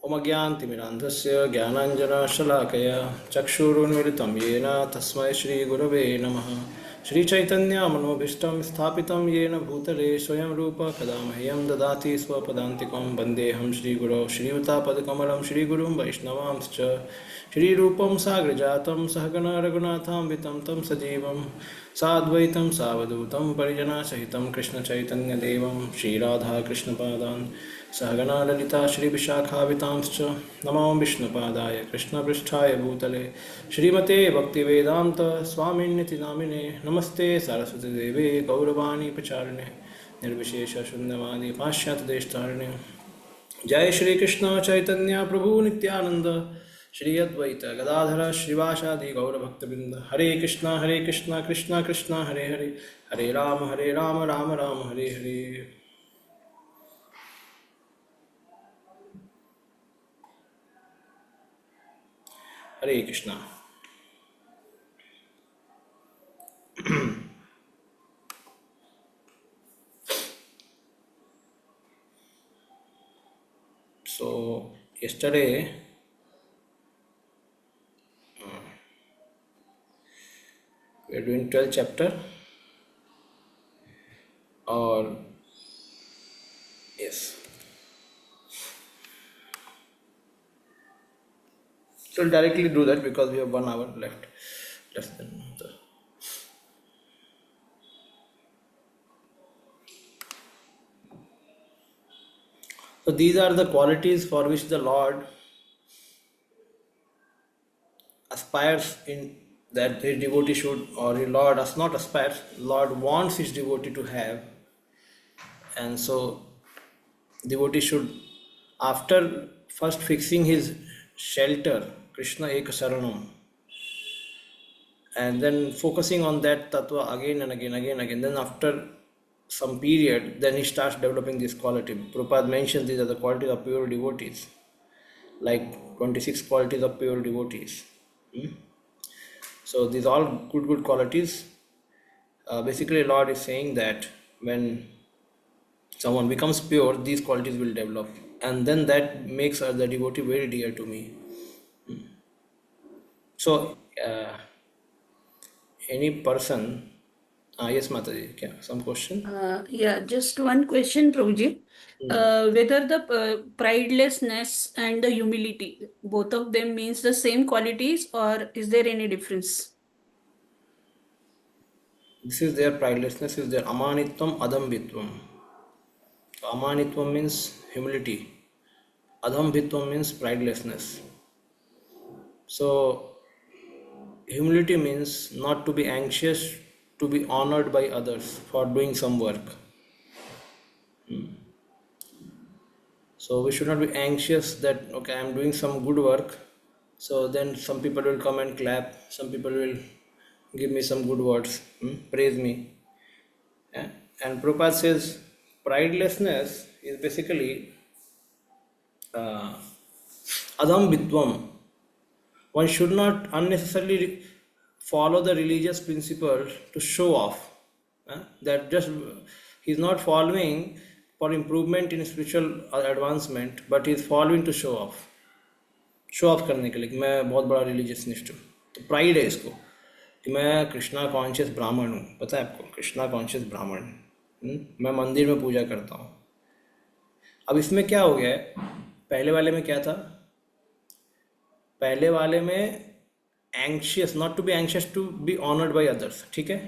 ओमज्ञानतिमिरान्धस्य ज्ञानाञ्जनशलाकया चक्षुरुन्मिलितं येन तस्मै श्रीगुरवे नमः। श्रीचैतन्यमनोभीष्टं स्थापितं येन भूतले स्वयं रूप कदा मह्यं ददाति स्वपदान्तिकं वन्देऽहं श्रीगुरौ श्रीयुतापदकमलं श्रीगुरुं वैष्णवांश्च श्रीरूपं साग्रजातं सहगण रघुनाथान्वितं तं सजीवं साद्वैतं सावधूतं परिजनसहितं कृष्णचैतन्यदेवं श्रीराधाकृष्णपादान् सहगना ललिता श्रीविशाखावितांश्च नमो विष्णुपादाय कृष्णपृष्ठाय भूतले श्रीमते भक्तिवेदान्त स्वामिन्निति नामिने नमस्ते सरस्वतीदेवे गौरवाणी प्रचारिणे निर्विशेषशून्यवादी पाश्चात्यदेशतारिणे। जय श्री कृष्ण चैतन्य प्रभु नित्यानंद श्री अद्वैत गदाधर श्रीवासादि गौरभक्तवृंद। हरे कृष्णा कृष्णा कृष्णा हरे हरे, हरे राम राम राम हरे हरे। हरे Krishna. So yesterday we are doing 12th chapter, or yes, so we'll directly do that because we have 1 hour left, less than the. So these are the qualities for which the Lord aspires in that his devotee should, or the Lord does not aspire, Lord wants his devotee to have. And so devotee should, after first fixing his shelter, Krishna Eka Saranam, and then focusing on that tattva again and again, then after some period, then he starts developing this quality. Prabhupada mentions these are the qualities of pure devotees, like 26 qualities of pure devotees. So these all good qualities. Basically Lord is saying that when someone becomes pure, these qualities will develop, and then that makes the devotee very dear to me. So any person, yes Mataji, some question? Yeah, just one question, Prabhuji. Whether the pridelessness and the humility, both of them means the same qualities, or is there any difference? This is their pridelessness, is their amanitvam adambitvam. Amanitvam means humility, adambitvam means pridelessness. So humility means not to be anxious to be honored by others for doing some work. So we should not be anxious that okay, I am doing some good work, so then some people will come and clap, some people will give me some good words, praise me. Yeah? And Prabhupada says pridelessness is basically Adam Vidvam. One should not unnecessarily follow the religious principle to show off. That just he is not following for improvement in spiritual advancement, but he is following to show off. Show off करने के लिए कि मैं बहुत बड़ा रिलीजियसनिस्ट हूँ, तो pride है इसको कि मैं कृष्णा कॉन्शियस ब्राह्मण हूँ। पता है आपको, कृष्णा कॉन्शियस ब्राह्मण, मैं मंदिर में पूजा करता हूँ। अब इसमें क्या हो गया है, पहले वाले में क्या था, पहले वाले में anxious, not to be anxious to be honoured by others, ठीक है।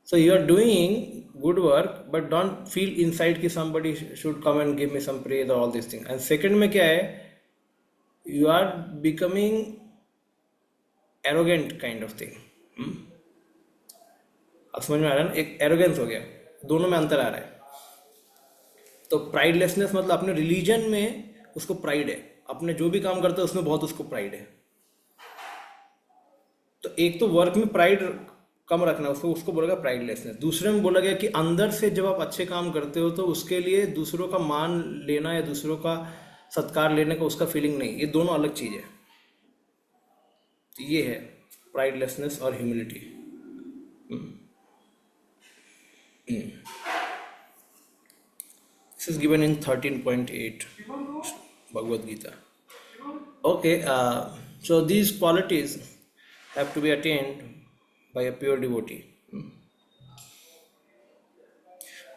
So you are doing good work but don't feel inside कि somebody should come and give me some praise or all this thing. And second में क्या है, you are becoming arrogant kind of thing. अब समझ में आ रहा है ना, एक एरोगेंस हो गया, दोनों में अंतर आ रहा है। तो प्राइडलेसनेस मतलब अपने रिलीजन में उसको प्राइड है, अपने जो भी काम करता है उसमें बहुत उसको प्राइड है। तो एक तो वर्क में प्राइड कम रखना, उसको उसको बोला गया प्राइडलेसनेस। दूसरे में बोला गया कि अंदर से जब आप अच्छे काम करते हो तो उसके लिए दूसरों का मान लेना या दूसरों का सत्कार लेने का उसका फीलिंग नहीं, ये दोनों अलग चीज़ है। तो ये है प्राइडलेसनेस और humility. This is given in 13.8 Bhagavad Gita. Okay, so these qualities have to be attained by a pure devotee.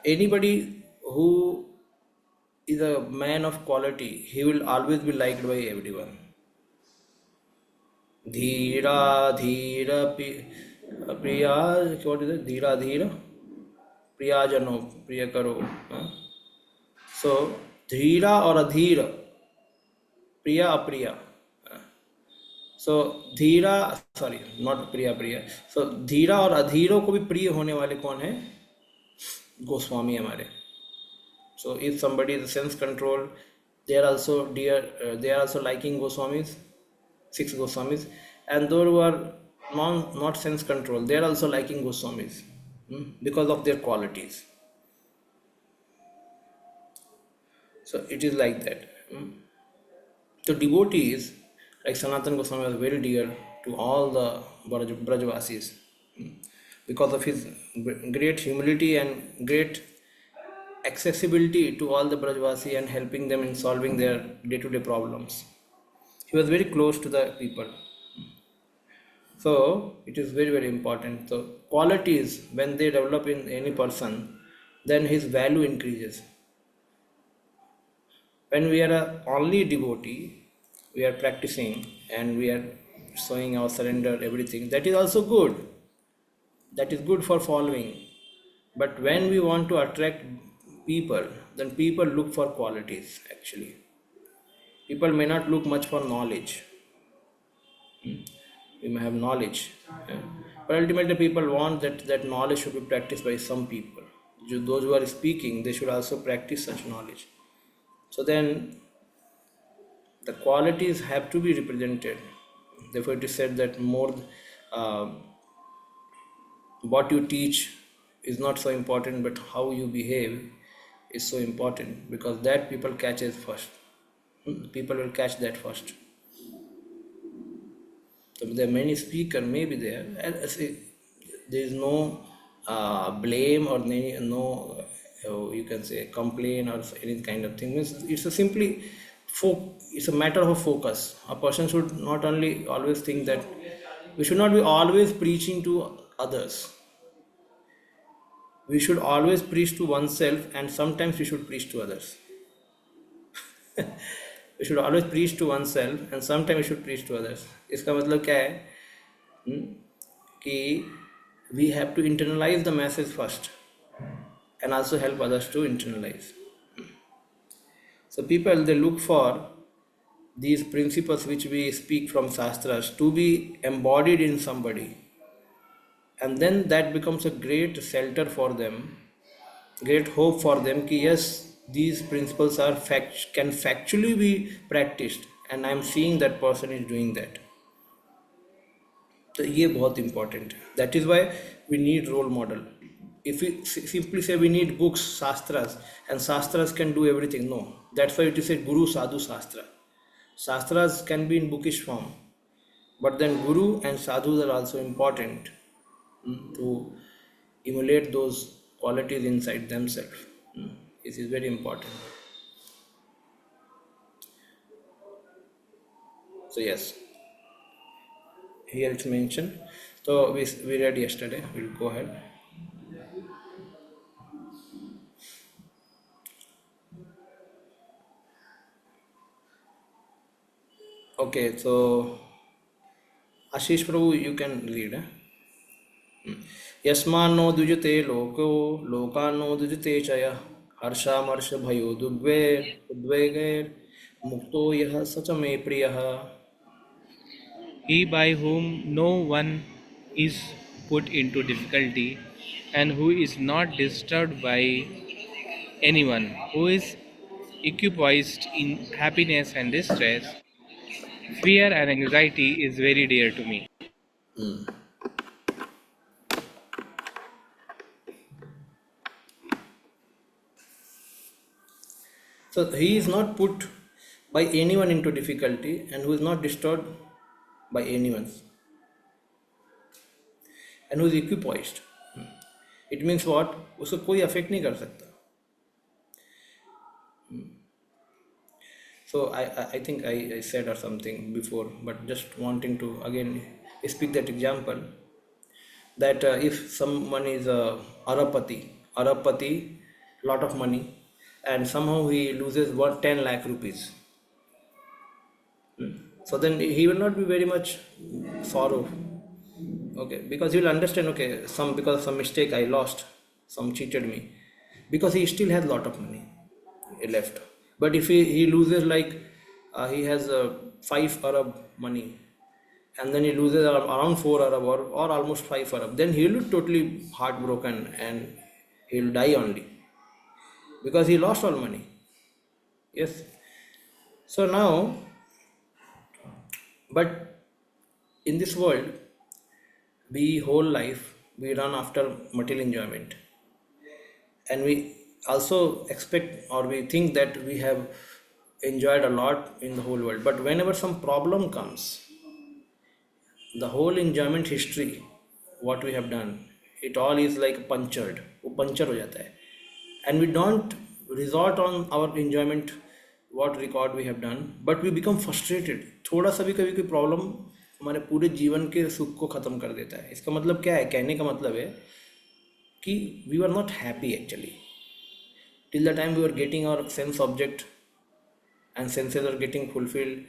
Anybody who is a man of quality, he will always be liked by everyone. Dhira dhira priya, what is it? Dhira dhira priyajano priyakaro. So dhira or adhira, priya apriya. So dhira, sorry not priya priya, so dhira और अधीरों को भी प्रिय होने वाले कौन है? गोस्वामी हमारे. So if somebody is sense control, they are also dear, they are also liking Goswamis, six Goswamis, and those who are not sense control, they are also liking Goswamis because of their qualities. So it is like that. So devotees like Sanatan Goswami was very dear to all the Brajvasis because of his great humility and great accessibility to all the Brajvasi and helping them in solving their day-to-day problems. He was very close to the people. So it is very, very important. So qualities, when they develop in any person, then his value increases. When we are a only devotee, we are practicing and we are showing our surrender, everything. That is also good. That is good for following. But when we want to attract people, then people look for qualities actually. People may not look much for knowledge. We may have knowledge, but ultimately people want that knowledge should be practiced by some people. Those who are speaking, they should also practice such knowledge. So then the qualities have to be represented. Therefore, it is said that more uh, what you teach is not so important, but how you behave is so important, because that people catches first. People will catch that first. So there are many speakers may be there, and there is no blame or no you can say complain or any kind of thing. It's a simply it's a matter of focus. A person should not only always think that we should not be always preaching to others. We should always preach to oneself, and sometimes we should preach to others. We should always preach to oneself, and sometimes we should preach to others. इसका मतलब क्या है कि we have to internalize the message first and also help others to internalize. So people, they look for these principles which we speak from Shastras to be embodied in somebody, and then that becomes a great shelter for them, great hope for them कि yes, these principles are can factually be practiced, and I am seeing that person is doing that. तो ये बहुत important है. That is why we need role model. If we simply say we need books, shastras, and shastras can do everything, no. That's why it is a guru sadhu shastra. Shastras can be in bookish form, but then guru and sadhus are also important to emulate those qualities inside themselves. This is very important. So yes, here it's mentioned. So we read yesterday. We'll go ahead. Okay, so Ashish Prabhu, you can read. यस्मान्नो द्विजते लोको लोकान्नो द्विजते च यः हर्षामर्ष भयो उद्वेगैर् मुक्तो यः स च मे प्रियः. He by whom no one is put into difficulty, and who is not disturbed by anyone, who is equipoised in happiness and distress, fear and anxiety is very dear to me. So he is not put by anyone into difficulty, and who is not disturbed by anyone, and who is equipoised. It means what? उसको कोई affect नहीं कर सकता. So I think I said or something before, but just wanting to again speak that example, that if someone is a Arabpati, lot of money, and somehow he loses 10 lakh rupees, so then he will not be very much sorrow, okay, because he will understand, okay, some because of some mistake I lost, some cheated me, because he still has lot of money left. But if he loses like he has 5 Arab money, and then he loses around 4 Arab, or almost 5 Arab, then he will be totally heartbroken and he will die only because he lost all money. Yes. So now, but in this world, we whole life we run after material enjoyment, and we also expect or we think that we have enjoyed a lot in the whole world. But whenever some problem comes, the whole enjoyment history, what we have done, it all is like punctured, वो puncture हो जाता है, and we don't resort on our enjoyment, what record we have done, but we become frustrated. थोड़ा सा भी कभी कोई problem हमारे पूरे जीवन के सुख को ख़त्म कर देता है. इसका मतलब क्या है, कहने का मतलब है कि we were not happy actually till the time we were getting our sense object and senses are getting fulfilled.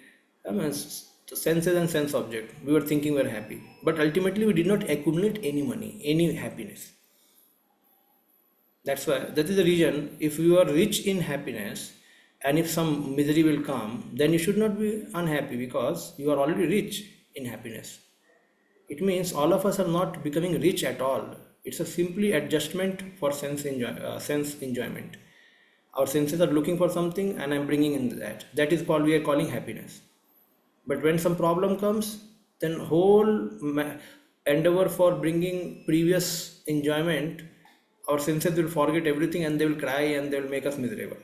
I mean, the senses and sense object, we were thinking we were happy, but ultimately we did not accumulate any money, any happiness. That's why, that is the reason, if you are rich in happiness and if some misery will come, then you should not be unhappy because you are already rich in happiness. It means all of us are not becoming rich at all. It's a simply adjustment for sense enjoyment. Our senses are looking for something and I'm bringing in that. That is called, we are calling happiness. But when some problem comes, then whole endeavor for bringing previous enjoyment, our senses will forget everything and they will cry and they will make us miserable.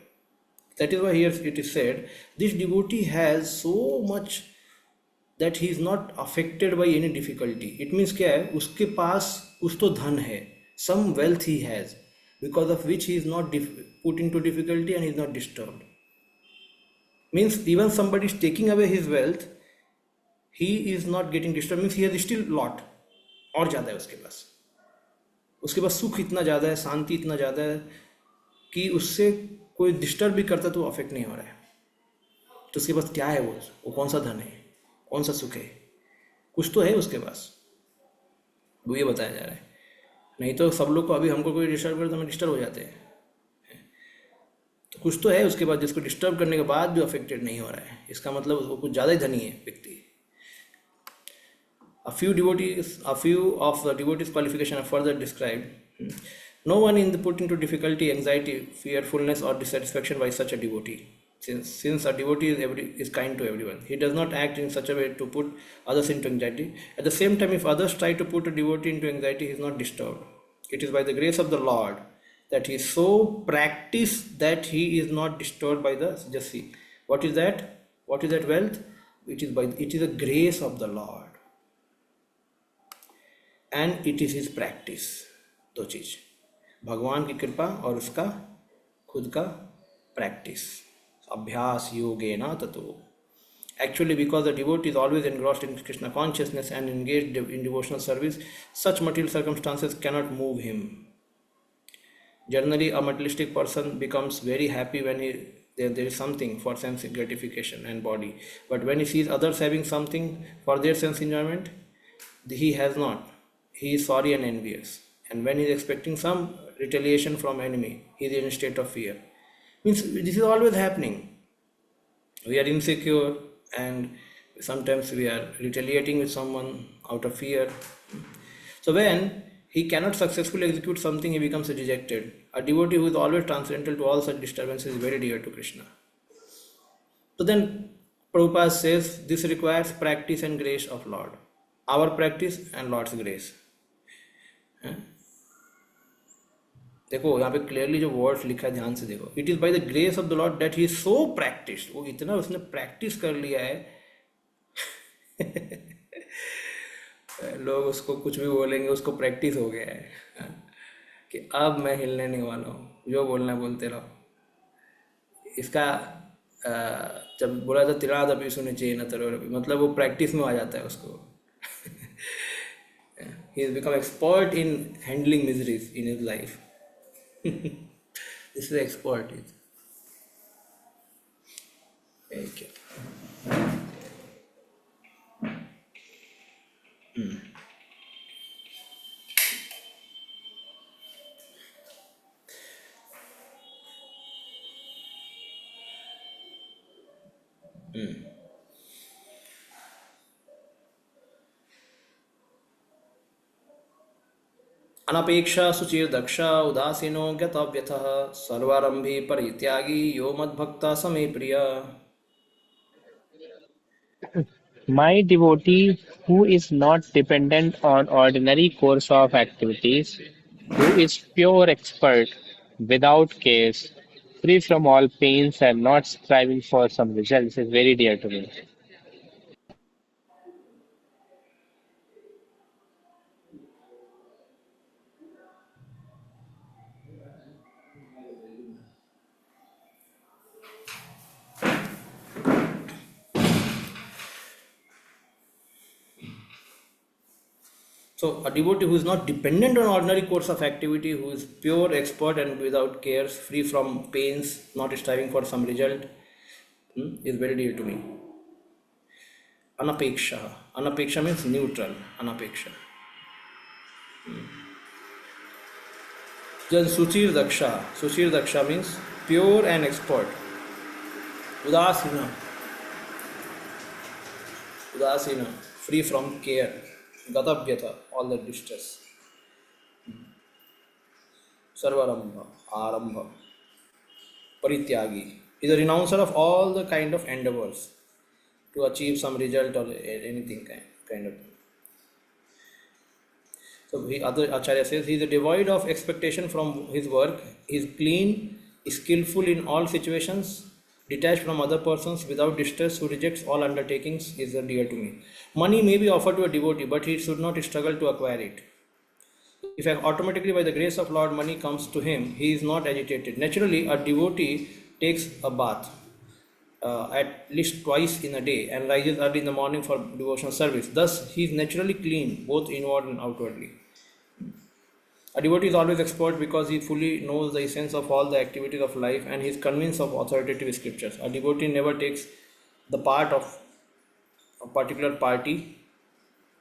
That is why here it is said, this devotee has so much that he is not affected by any difficulty. It means क्या है, उसके पास कुछ तो धन है, some wealth he has, because of which he is not put into difficulty and he is not disturbed. Means even somebody is taking away his wealth, he is not getting disturbed. Means he has still lot, और ज़्यादा है उसके पास सुख इतना ज़्यादा है, शांति इतना ज़्यादा है कि उससे कोई डिस्टर्ब भी करता तो अफेक्ट नहीं हो रहा है. तो उसके पास क्या है, वो कौन सा धन है, कौन सा सुख है, कुछ तो है उसके पास, वो ये बताया जा रहा है. नहीं तो सब लोग को अभी हमको कोई डिस्टर्ब करे तो हम डिस्टर्ब हो जाते हैं. तो कुछ तो है उसके बाद जिसको डिस्टर्ब करने के बाद भी अफेक्टेड नहीं हो रहा है, इसका मतलब वो कुछ ज़्यादा ही धनी है व्यक्ति. A few of the devotees' qualification are further described. No one is put into difficulty, anxiety, fearfulness, or dissatisfaction by such a devotee. Since a devotee is kind to everyone, he does not act in such a way to put others into anxiety. At the same time, if others try to put a devotee into anxiety, he is not disturbed. It is by the grace of the Lord that he is so practiced that he is not disturbed by the, just see, what is that? What is that wealth? It is the grace of the Lord. And it is his practice. दो चीज, भगवान की कृपा और उसका खुद का practice. अभ्यास योगेन ततो. Actually, because the devotee is always engrossed in Krishna consciousness and engaged in devotional service, such material circumstances cannot move him. Generally, a materialistic person becomes very happy when there is something for sense gratification and body. But when he sees others having something for their sense enjoyment, he has not. He is sorry and envious. And when he is expecting some retaliation from enemy, he is in a state of fear. Means this is always happening. We are insecure and sometimes we are retaliating with someone out of fear. So when he cannot successfully execute something, he becomes dejected. A devotee who is always transcendental to all such disturbances is very dear to Krishna. So then Prabhupada says this requires practice and grace of Lord. Our practice and Lord's grace. देखो यहाँ पे clearly जो words लिखा है ध्यान से देखो. It is by the grace of the Lord that he is so practised. वो इतना उसने प्रैक्टिस कर लिया है लोग उसको कुछ भी बोलेंगे, उसको प्रैक्टिस हो गया है कि अब मैं हिलने नहीं वाला हूँ, जो बोलना बोलते रहो. इसका जब बोला था तिलादपि सुनिचेन तरोरपि, मतलब वो प्रैक्टिस में आ जाता है उसको. He has become expert in handling miseries in his life. This is expert. Okay. अनपेक्षा सुचिर्दक्षा उदासीनो ज्ञातव्यथः सर्वारंभी परित्यागी यो मद्भक्ता समे प्रिय. My devotee who is not dependent on ordinary course of activities, who is pure expert, without cares, free from all pains and not striving for some results is very dear to me. So, a devotee who is not dependent on ordinary course of activity, who is pure, expert, and without cares, free from pains, not striving for some result, is very dear to me. Anapeksha. Anapeksha means neutral. Anapeksha. Then Suchir Daksha. Suchir Daksha means pure and expert. Udasina. Udasina. Free from care. Gatabhyata. All the distress. Sarvarambha. Arambha. Parityagi. Is a renouncer of all the kind of endeavors to achieve some result or anything kind of thing. So other Acharya says he is devoid of expectation from his work. He is clean, skillful in all situations, detached from other persons, without distress, who rejects all undertakings, is dear to me. Money may be offered to a devotee, but he should not struggle to acquire it. If automatically by the grace of Lord money comes to him, he is not agitated. Naturally, a devotee takes a bath at least twice in a day and rises early in the morning for devotional service. Thus, he is naturally clean, both inward and outwardly. A devotee is always expert because he fully knows the essence of all the activities of life and he is convinced of authoritative scriptures. A devotee never takes the part of a particular party,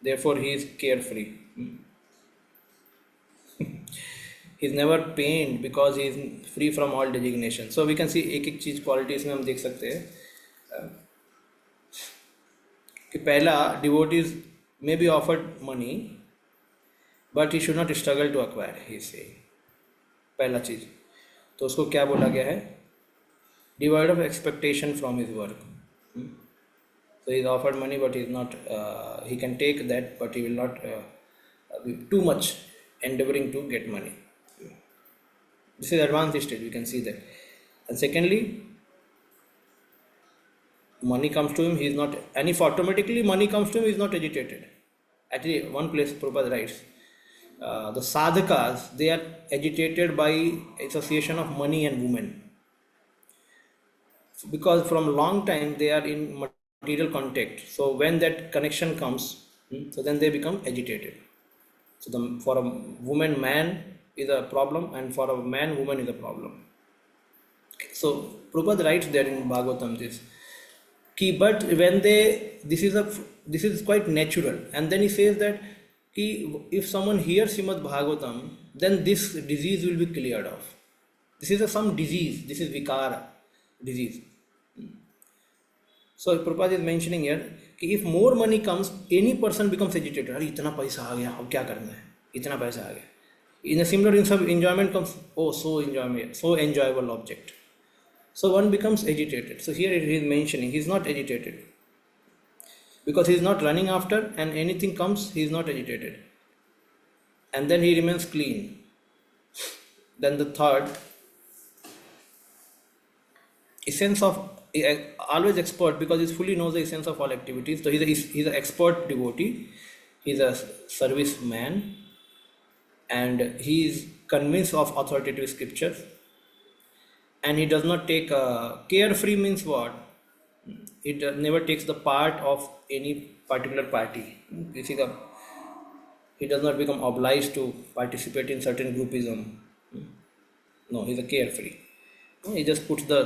therefore he is carefree. He is never pained because he is free from all designation. So we can see एक एक चीज quality इसमें हम देख सकते हैं कि पहला devotees may be offered money but he should not struggle to acquire, he is saying. पहला चीज तो उसको क्या बोला गया है, devoid of expectation from his work. So he is offered money but he is not he can take that but he will not be too much endeavoring to get money. This is advanced stage, we can see that. And secondly, money comes to him, he is not, and if automatically money comes to him, he is not agitated. Actually, one place Prabhupada writes, the sadhakas, they are agitated by association of money and women. Because from a long time they are in material contact. So when that connection comes, so then they become agitated. So for a woman, man is a problem, and for a man, woman is a problem. So Prabhupada writes there in Bhagavatam this. But when this is quite natural, and then he says that if someone hears Srimad Bhagavatam, then this disease will be cleared off. This is some disease, this is vikara disease. So Prabhupada is mentioning here कि if more money comes, any person becomes agitated. अरे इतना पैसा आ गया, अब क्या करना है? इतना पैसा आ गया. In a similar enjoyment comes, oh, so enjoyable object. So one becomes agitated. So here he is mentioning he is not agitated because he is not running after, and anything comes he is not agitated, and then he remains clean. Then the third, essence of always expert because he fully knows the essence of all activities. So he's an expert devotee, he's a service man, and he is convinced of authoritative scriptures, and he does not take carefree means what? It never takes the part of any particular party. किसी का he does not become obliged to participate in certain groupism. No, he's a carefree. He just puts the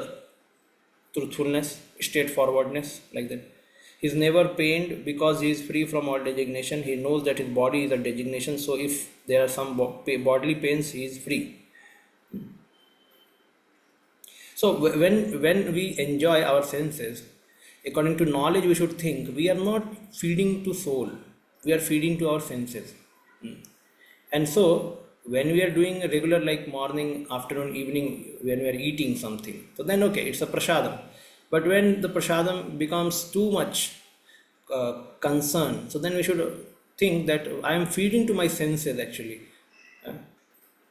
truthfulness, straightforwardness like that. He's never pained because he is free from all designation. He knows that his body is a designation. So if there are some bodily pains, he is free. So when we enjoy our senses, according to knowledge, we should think we are not feeding to soul. We are feeding to our senses. And so when we are doing a regular like morning, afternoon, evening, when we are eating something, so then okay, it's a prasadam. But when the prasadam becomes too much concern, so then we should think that I am feeding to my senses actually.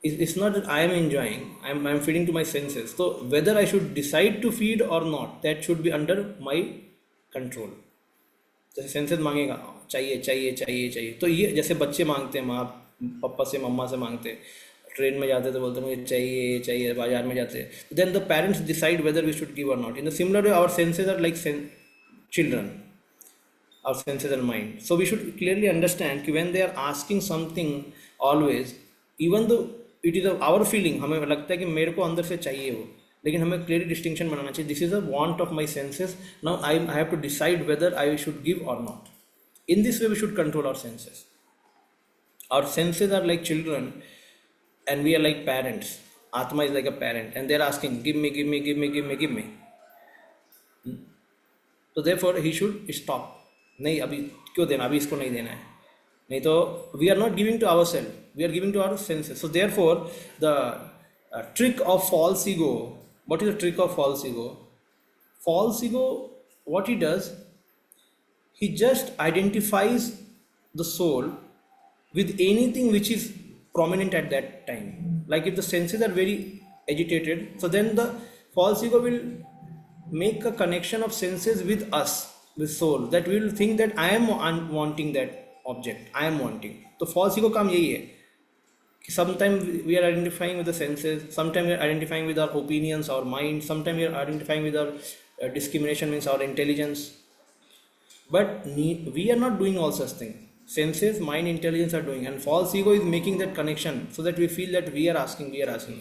It's not that I am enjoying, I'm feeding to my senses. So whether I should decide to feed or not, that should be under my control. जैसे senses मांगेगा, चाहिए चाहिए चाहिए चाहिए, तो ये जैसे बच्चे मांगते हैं माँ पापा से मम्मा से मांगते हैं, ट्रेन में जाते तो बोलते हैं मुझे चाहिए चाहिए, बाजार में जाते हैं, then the parents decide whether we should give or not. In the similar way our senses are like children, our senses and mind. So we should clearly understand कि when they are asking something always, even though it is our feeling, हमें लगता है कि मेरे को अंदर से चाहिए वो, लेकिन हमें क्लियरली डिस्टिंक्शन बनाना चाहिए. This is a want of my senses. Now I have to decide whether I should give or not. In this way we should control our senses. Our senses are like children and we are like parents. Atma is like a parent and they are asking, give me, give me, give me, give me, give me. So therefore he should stop. नहीं अभी क्यों देना, अभी इसको नहीं देना है, नहीं तो we are not giving to ourselves, we are giving to our senses. So therefore the trick of false ego. What is the trick of false ego? False ego, what he does, he just identifies the soul with anything which is prominent at that time. Like if the senses are very agitated, so then the false ego will make a connection of senses with us, with soul, that we will think that I am wanting that object, I am wanting. So false ego काम यही है कि sometimes we are identifying with the senses, sometimes we are identifying with our opinions, our mind, sometimes we are identifying with our discrimination, means our intelligence. But we are not doing all such things. Senses, mind, intelligence are doing, and false ego is making that connection so that we feel that we are asking,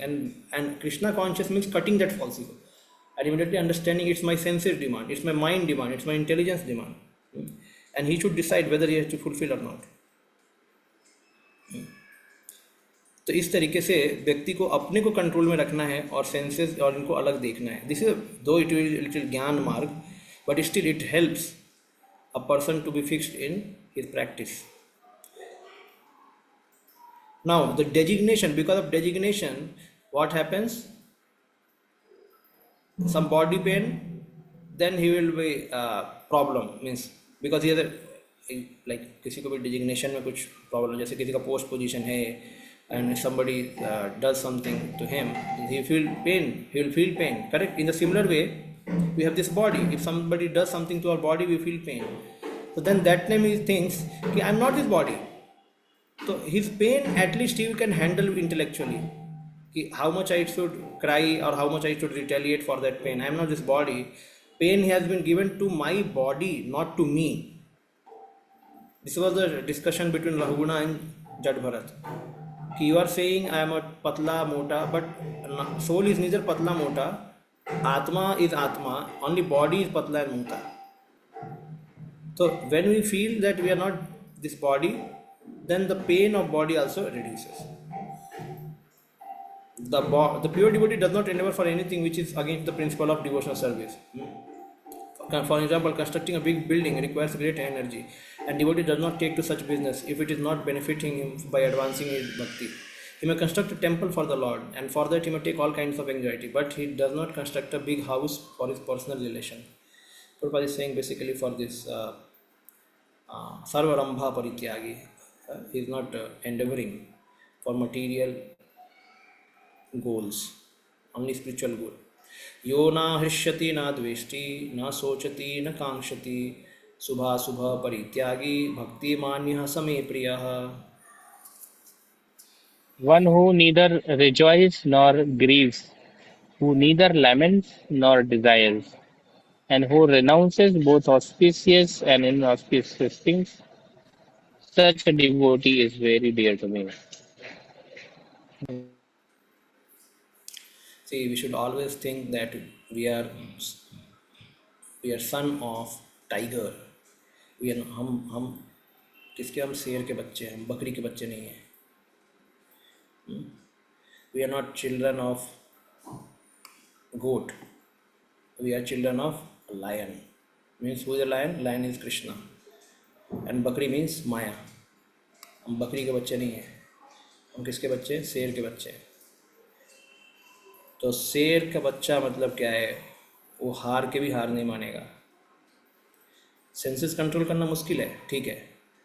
and Krishna conscious means cutting that false ego and immediately understanding it's my senses demand, it's my mind demand, it's my intelligence demand, and he should decide whether he has to fulfill or not. तो इस तरीके से व्यक्ति को अपने को control में रखना है और सेंसेस और इनको अलग देखना है. दिस इज दो इट विल लिटिल ज्ञान मार्ग, but still it helps a person to be fixed in his practice. Now the designation, because of designation, what happens? Some body pain, then he will be problem, means because he has like किसी को भी designation में कुछ problem, जैसे किसी का post position है and somebody does something to him, he will feel pain, correct? In the similar way, we have this body. If somebody does something to our body, we feel pain. So then that time he thinks कि I am not this body. So his pain at least he can handle intellectually. कि how much I should cry or how much I should retaliate for that pain. I am not this body. Pain has been given to my body, not to me. This was the discussion between Rahuguna and Jad Bharat. You are saying I am a patla mota, but soul is neither patla mota. Atma is Atma, only body is patla and mota. So when we feel that we are not this body, then the pain of body also reduces. The pure devotee does not endeavor for anything which is against the principle of devotional service. For example, constructing a big building requires great energy, and devotee does not take to such business if it is not benefiting him by advancing his bhakti. He may construct a temple for the Lord, and for that he may take all kinds of anxiety, but he does not construct a big house for his personal relation. Prabhupada is saying basically for this Sarvarambha Parityagi, he is not endeavoring for material goals, only spiritual goal. यो ना हृष्यति ना द्वेष्टि ना सोचति न कांक्षति शुभाशुभ परित्यागी भक्ति मान्यः समे प्रियः. One who neither rejoices nor grieves, who neither laments nor desires, and who renounces both auspicious and inauspicious things. Such a devotee is very dear to me. See, we should always think that we are we are son of tiger. We are हम किसके, हम शेर के बच्चे हैं, हम बकरी के बच्चे नहीं हैं. We are not children of goat. We are children of lion. Means who is a lion? Lion is Krishna. And बकरी means माया. हम बकरी के बच्चे नहीं हैं. हम किसके बच्चे हैं? शेर के बच्चे हैं. तो शेर का बच्चा मतलब क्या है? वो हार के भी हार नहीं मानेगा. सेंसेस कंट्रोल करना मुश्किल है, ठीक है,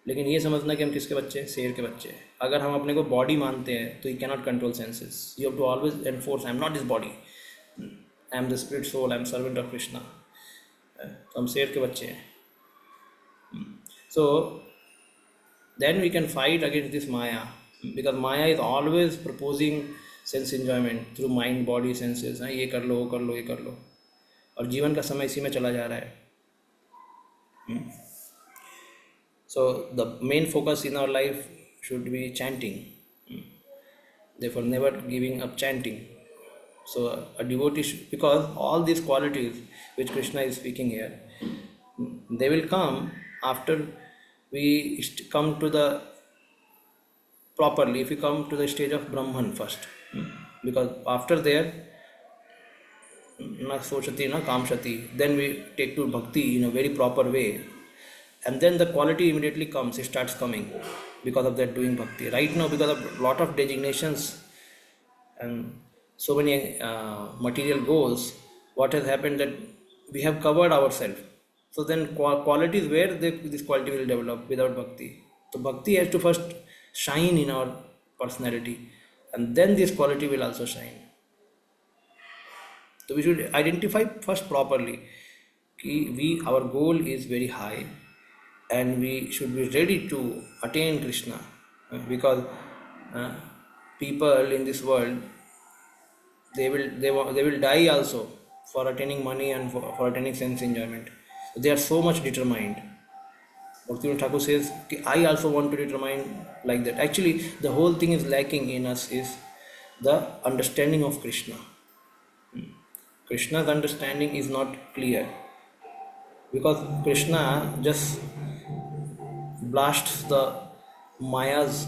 लेकिन ये समझना कि हम किसके बच्चे हैं? शेर के बच्चे हैं. अगर हम अपने को बॉडी मानते हैं तो you cannot control senses. You have to always enforce, I am not this body, I am the spirit soul, I am servant of Krishna. तो हम शेर के बच्चे हैं. So then we can fight against this maya, because maya is always proposing sense enjoyment through mind body senses. ये कर लो, वो कर लो, ये कर लो, और जीवन का समय इसी में चला जा रहा है. So the main focus in our life should be chanting. Therefore, never giving up chanting. So a devotee should, because all these qualities which Krishna is speaking here, they will come after we come to the properly. If we come to the stage of Brahman first, because after there, na sochati na kamshati, then we take to bhakti in a very proper way. And then the quality immediately comes, it starts coming because of that doing bhakti. Right now, because of lot of designations and so many material goals, what has happened that we have covered ourselves. So then quality is where this quality will develop without bhakti. So bhakti has to first shine in our personality, and then this quality will also shine. So we should identify first properly कि our goal is very high, and we should be ready to attain Krishna, because people in this world, they will die also for attaining money and for attaining sense enjoyment. They are so much determined. Bhaktivinoda Thakur says, I also want to determine like that. Actually, the whole thing is lacking in us is the understanding of Krishna. Krishna's understanding is not clear, because Krishna just blasts the Maya's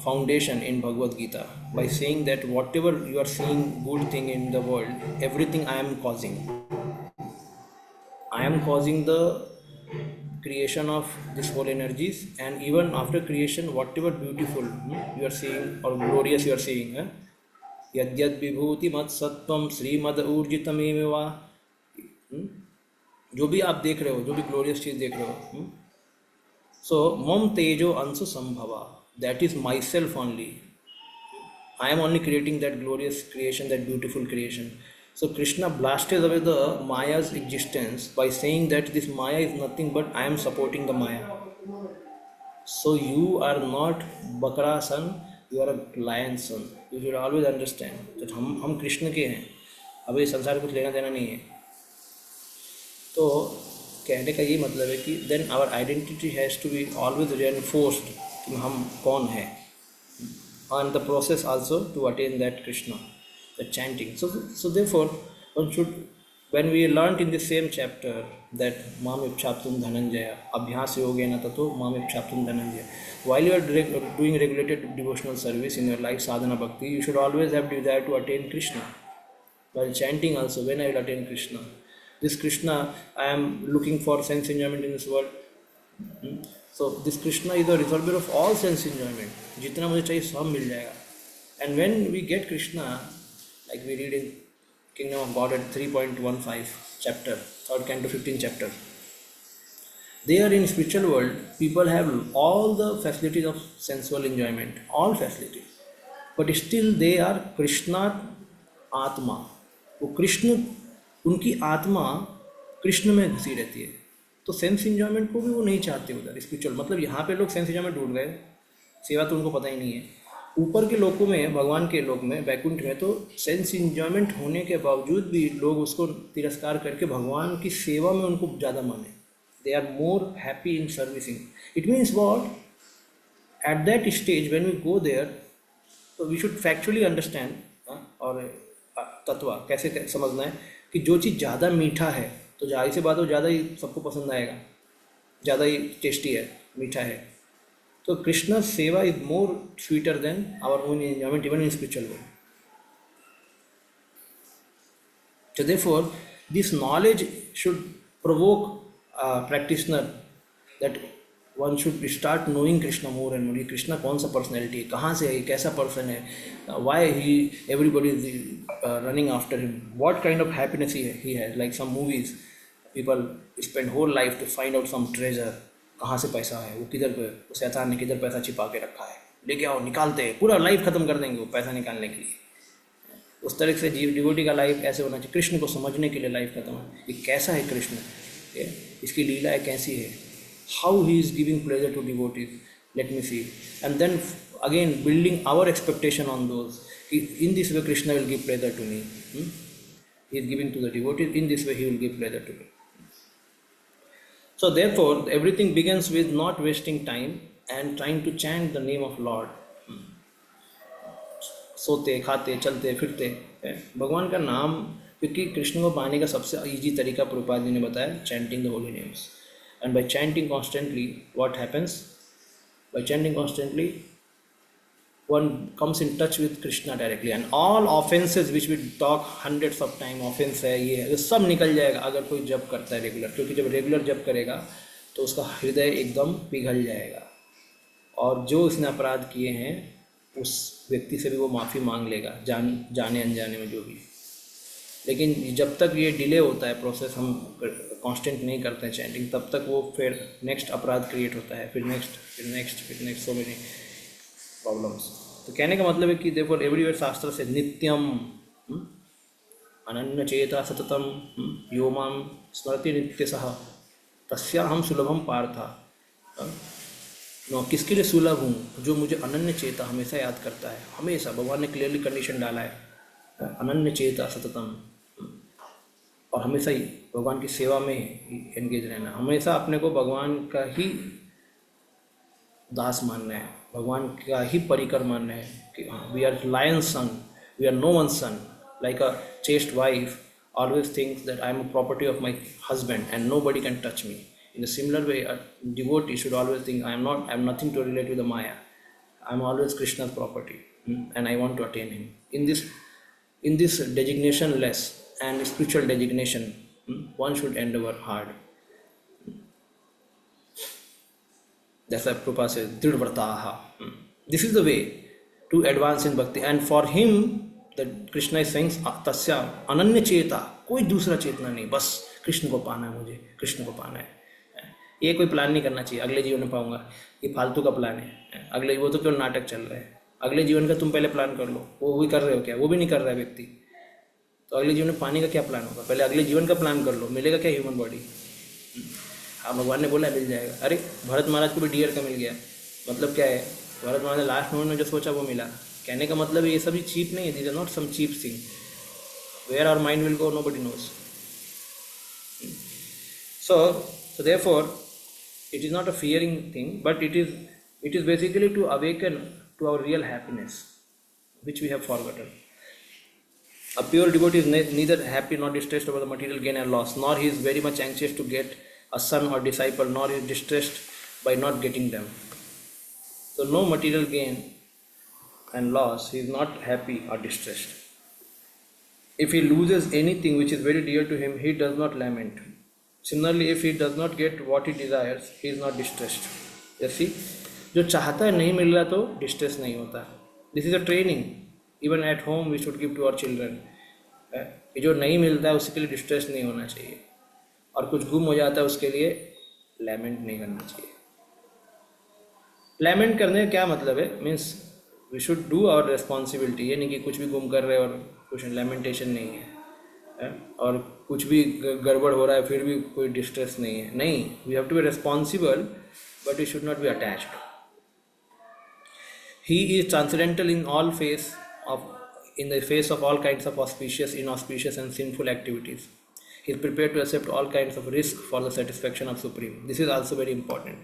foundation in Bhagavad Gita by saying that whatever you are seeing good thing in the world, everything I am causing. I am causing the creation of these whole energies, and even after creation, whatever beautiful you are seeing or glorious you are seeing, yadyad vibhuti mat sattvam srimad urjitameva, जो भी आप देख रहे हो, जो भी glorious चीज देख रहे हो, so mom tejo ansu sambhava, that is myself only. I am only creating that glorious creation, that beautiful creation. So Krishna blasted away the Maya's existence by saying that this Maya is nothing but I am supporting the Maya. So you are not Bakra son, you are a lion son. You should always understand that हम कृष्ण के हैं, अब ये संसार कुछ लेना देना नहीं है. तो कहने का ये मतलब है कि then our identity has to be always reinforced कि हम कौन है, and the process also to attain that Krishna, the chanting. So therefore, one should, when we learnt in the same chapter that Mam Ipchaptum Dhananjaya, Abhyas Yogena Tato Mam Ipchaptum Dhananjaya, while you are doing regulated devotional service in your life, sadhana bhakti, you should always have desire to attain Krishna. While chanting also, when I will attain Krishna? This Krishna, I am looking for sense enjoyment in this world. So this Krishna is the resolver of all sense enjoyment. जितना मुझे चाहिए सब मिल जाएगा. And when we get Krishna, like we read in Kingdom of God at 3.15 chapter, 3rd canto 15th chapter, there in spiritual world, people have all the facilities of sensual enjoyment, all facilities, but still they are Krishna Atma. वो कृष्ण, उनकी आत्मा कृष्ण में घुसी रहती है. तो sense enjoyment को भी वो नहीं चाहते उधर स्पिरिचुअल. मतलब यहाँ पे लोग सेंस इंजॉयमेंट ढूंढ गए, सेवा तो उनको पता ही नहीं है. ऊपर के लोकों में, भगवान के लोक में, वैकुंठ में, तो सेंस इंजॉयमेंट होने के बावजूद भी लोग उसको तिरस्कार करके भगवान की सेवा में उनको ज़्यादा माने. They are more happy in servicing. It means what, at that stage when we go there, तो वी शुड फैक्चुअली अंडरस्टैंड, और तत्व कैसे समझना है कि जो चीज़ ज़्यादा मीठा है तो जाहिर सी बात हो ज़्यादा ही सबको पसंद आएगा, ज़्यादा ही टेस्टी है, मीठा है. तो Krishna seva is more sweeter than our own enjoyment even in spiritual world. So therefore, this knowledge should provoke a practitioner that one should start knowing Krishna more and more. ये कृष्णा कौन सा पर्सनैलिटी है, कहाँ से है, ये कैसा पर्सन है, why he everybody is running after him, what kind of happiness he has. Like some movies, people spend whole life to find out some treasure. कहाँ से पैसा है, वो किधर पे, वो शैतान ने किधर पैसा छिपा के रखा है, लेके आओ, निकालते हैं, पूरा लाइफ खत्म कर देंगे वो पैसा निकालने के लिए. उस तरह से डिवोटी का लाइफ ऐसे होना चाहिए. कृष्ण को समझने के लिए लाइफ खत्म है. ये कैसा है कृष्ण, इसकी लीलाएँ कैसी है, how he is giving pleasure to devotees, let me see. And then again building our expectation on those, in this way Krishna will give pleasure to me, he is giving to the devotees, in this way he will give pleasure to me. So therefore, everything begins with not wasting time and trying to chant the name of Lord. सोते खाते चलते फिरते भगवान का नाम, क्योंकि कृष्ण को पाने का सबसे इजी तरीका प्रभुपाद जी ने बताया, chanting the Holi names. And bye chanting constantly what happens, bye chanting constantly one comes in touch with Krishna directly, and all offenses which we talk hundreds of time, offense है ये सब निकल जाएगा अगर कोई जप करता है रेगुलर. क्योंकि जब रेगुलर जप करेगा तो उसका हृदय एकदम पिघल जाएगा, और जो उसने अपराध किए हैं उस व्यक्ति से भी वो माफ़ी मांग लेगा, जाने अनजाने में जो भी. लेकिन जब तक ये डिले होता है प्रोसेस, हम कांस्टेंट नहीं करते हैं चैंटिंग, तब तक वो फिर नेक्स्ट अपराध क्रिएट होता है, फिर नेक्स्ट सो मेनी प्रॉब्लम्स. तो कहने का मतलब है कि देखो एवरीवेयर शास्त्र से नित्यम अनन्य चेता सततम यो माम स्मृति नित्यसः तस्याहम सुलभम पार्था. किसके लिए सुलभ हूँ, जो मुझे अनन्य चेता हमेशा याद करता है. हमेशा भगवान ने क्लियरली कंडीशन डाला है, अनन्य चेता सततम, और हमेशा ही भगवान की सेवा में एंगेज रहना, हमेशा अपने को भगवान का ही दास मानना है, भगवान का ही परिकर मानना है कि we are lion son, we are no one son. Like a chaste wife always thinks that I am a property of my husband and nobody can touch me. In a similar way, a devotee should always think I am nothing to relate with the Maya. I am always Krishna's property, and I want to attain him. In this designation less and spiritual designation, one should endeavor hard. That's why Prabhupada says, Dridvrtaha. This is the way to advance in bhakti. And for him, that Krishna is saying, Tasya ananya cheta, कोई दूसरा चेतना नहीं, बस कृष्ण को पाना है, मुझे कृष्ण को पाना है. ये कोई प्लान नहीं करना चाहिए, अगले जीवन में पाऊंगा, ये फालतू का प्लान है. अगले वो तो केवल नाटक चल रहा है. अगले जीवन का तुम पहले प्लान कर लो, वो भी कर रहे हो क्या, वो भी नहीं कर रहा है व्यक्ति. तो अगले जीवन में पाने का क्या प्लान होगा, पहले अगले जीवन का प्लान कर लो. मिलेगा क्या ह्यूमन बॉडी, हाँ भगवान ने बोला मिल जाएगा. अरे भरत महाराज को भी डियर का मिल गया, मतलब क्या है, भरत महाराज ने लास्ट मोमेंट में जो सोचा वो मिला. कहने का मतलब ये सभी चीप नहीं है, these are not some cheap thing. Where our mind will go nobody knows. So therefore it is not a fearing thing, but it is basically to awaken to our real happiness, which we have forgotten. A pure devotee is neither happy nor distressed over the material gain and loss, nor he is very much anxious to get a son or disciple, nor he is distressed by not getting them. So no material gain and loss, he is not happy or distressed. If he loses anything which is very dear to him, he does not lament. Similarly, if he does not get what he desires, he is not distressed. You see, जो चाहता है नहीं मिल रहा तो distress नहीं होता. This is a training even at home we should give to our children. जो नहीं मिलता है उसके लिए डिस्ट्रेस नहीं होना चाहिए, और कुछ गुम हो जाता है उसके लिए लैमेंट नहीं करना चाहिए. लैमेंट करने का क्या मतलब है, means we should do our responsibility. ये नहीं कि कुछ भी गुम कर रहे और कुछ लैमेंटेशन नहीं है, और कुछ भी गड़बड़ हो रहा है फिर भी कोई डिस्ट्रेस नहीं है. नहीं, we have to be responsible but we should not be attached. He is transcendental of in the face of all kinds of auspicious, inauspicious, and sinful activities. He is prepared to accept all kinds of risk for the satisfaction of Supreme. This is also very important.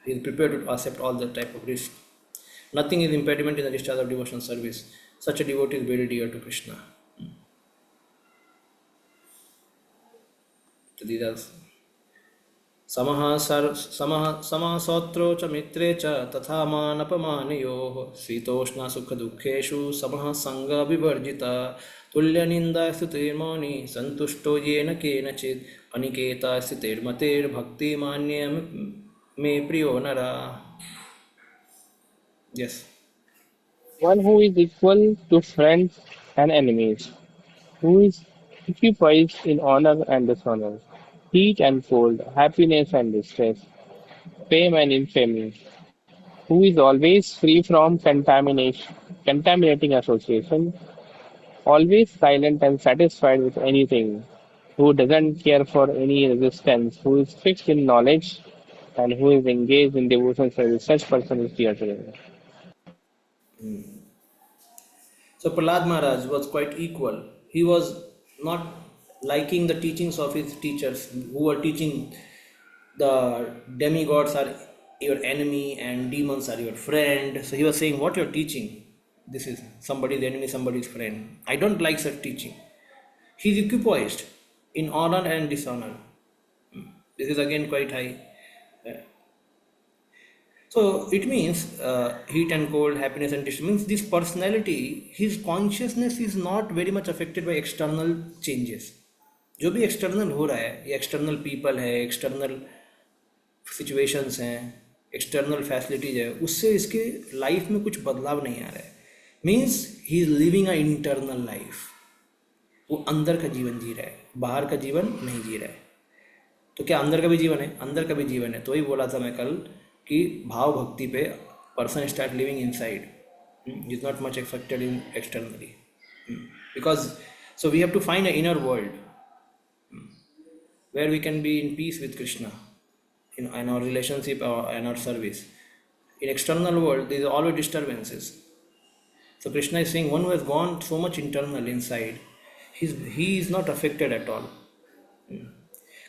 He is prepared to accept all the type of risk. Nothing is impediment in the discharge of devotional service. Such a devotee is very dear to Krishna. So these are समः सौत्रो च मित्रे च तथा मानपमानयोः शीतोष्ण सुखदुःखेषु समः सङ्गविवर्जिता तुल्यनिन्दा स्तुतिर्मौनी सन्तुष्टो येन केनचित् अनिकेता स्थितिर्मतेर्भक्तिमान्य मे प्रियो नरा. Yes. One who is equal to friends and enemies, who is equipoised in honor and dishonor, heat and cold, happiness and distress, fame and infamy, who is always free from contaminating association, always silent and satisfied with anything, who doesn't care for any resistance, who is fixed in knowledge, and who is engaged in devotion service. Such person is dear to them. So Prahlad Maharaj was quite equal. He was not liking the teachings of his teachers who were teaching the demigods are your enemy and demons are your friend. So he was saying, what you're teaching, this is somebody's enemy, somebody's friend. I don't like such teaching. He is equipoised in honor and dishonor. This is again quite high. So it means heat and cold, happiness and distress means this personality, his consciousness is not very much affected by external changes. जो भी external हो रहा है, ये external people है, external situations हैं, external facilities है, उससे इसके लाइफ में कुछ बदलाव नहीं आ रहा है. Means he is living a internal life. वो अंदर का जीवन जी रहा है, बाहर का जीवन नहीं जी रहा है. तो क्या अंदर का भी जीवन है? अंदर का भी जीवन है. तो वही बोला था मैं कल कि भाव भक्ति पे person start living inside, is not much affected in externally, because so we have to find an inner world where we can be in peace with Krishna in our relationship or in our service. In external world there is always disturbances. So Krishna is saying one who has gone so much internal inside, he is not affected at all.